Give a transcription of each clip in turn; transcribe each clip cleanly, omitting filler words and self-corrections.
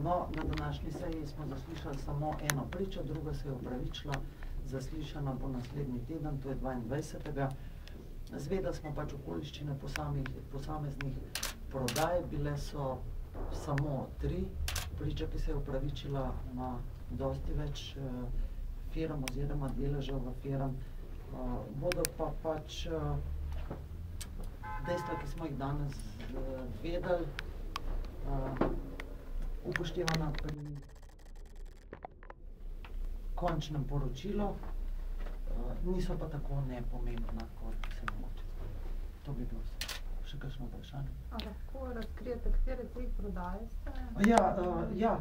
No, na današnji seji smo zaslišali samo eno pričo, druga se je opravičila, zaslišana bo naslednji teden, to je 22. Zvedeli smo pač okoliščine posameznih prodaj, bile so samo 3. Priča, ki se je opravičila, ima dosti več firm oziroma deležev v firm. Bodo pa pač dejstva, ki smo jih danes vedeli, upoštevana pri končnem poročilu, niso pa tako nepomembna, kot se mogoče. To bi bilo vse. Še kakšno vprašanje? A lahko razkrijete, katere 3 prodaje ste? Ja,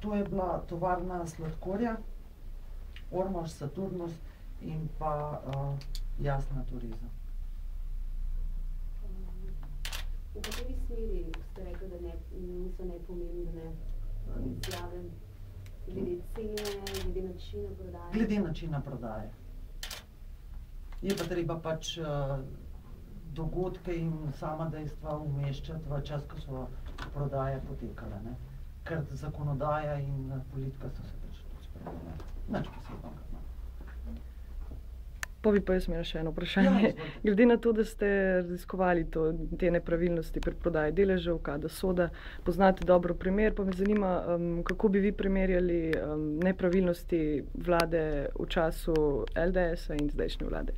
to je bila tovarna sladkorja, Ormož, Saturnus in pa Jasna turizem. V kateri smeri ste rekli, da niso nepomembne izjave? Glede cene, glede načina prodaje? Glede načina prodaje. Je pa treba pač dogodke in sama dejstva umeščati v čas, ko so prodaje potekale, ne. Ker zakonodaja in politika so se pač tudi spremenile. Nič posebnega. Pa bi pa jaz imela še eno vprašanje. Glede na to, da ste raziskovali te nepravilnosti pri prodaji deležev, Kada Soda, poznate dobro primer, pa me zanima, kako bi vi primerjali nepravilnosti vlade v času LDS-a in zdajšnje vlade?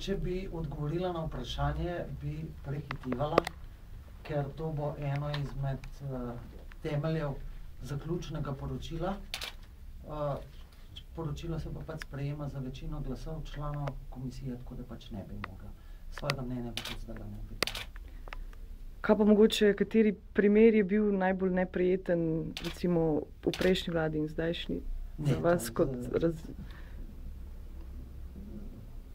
Če bi odgovorila na vprašanje, bi prehitivala, ker to bo eno izmed temeljev zaključnega poročila. Poročilo se pa pač sprejema za večino glasov članov komisije, tako da pač ne bi mogla. Svojega mnenja pa tudi zdaj ne bi. Kaj pa mogoče, kateri primer je bil najbolj neprijeten, recimo v prejšnji vladi in zdajšnji? Za vas kot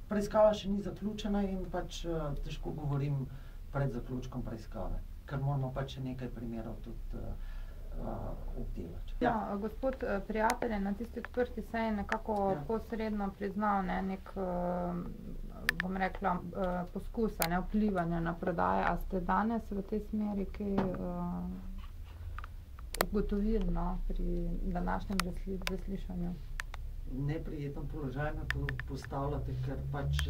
Preiskava še ni zaključena in pač težko govorim pred zaključkom preiskave, ker moramo pač še nekaj primerov tudi obdelati. Ja, gospod Prijatelj je na tisti odprti seji nekako posredno priznal nek, bom rekla, poskus vplivanja na prodaje. A ste danes v tej smeri kaj ugotovili pri današnjem zaslišanju? Neprijeten položaj me postavljate, ker pač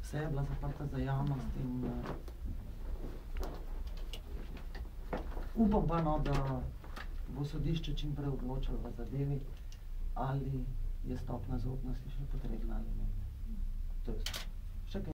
vse je bila zaprta za javnost in upam pa, da bo sodišče čim prej odločilo v zadevi, ali je stopnja zaupnosti še potrebna ali ne. To je vse.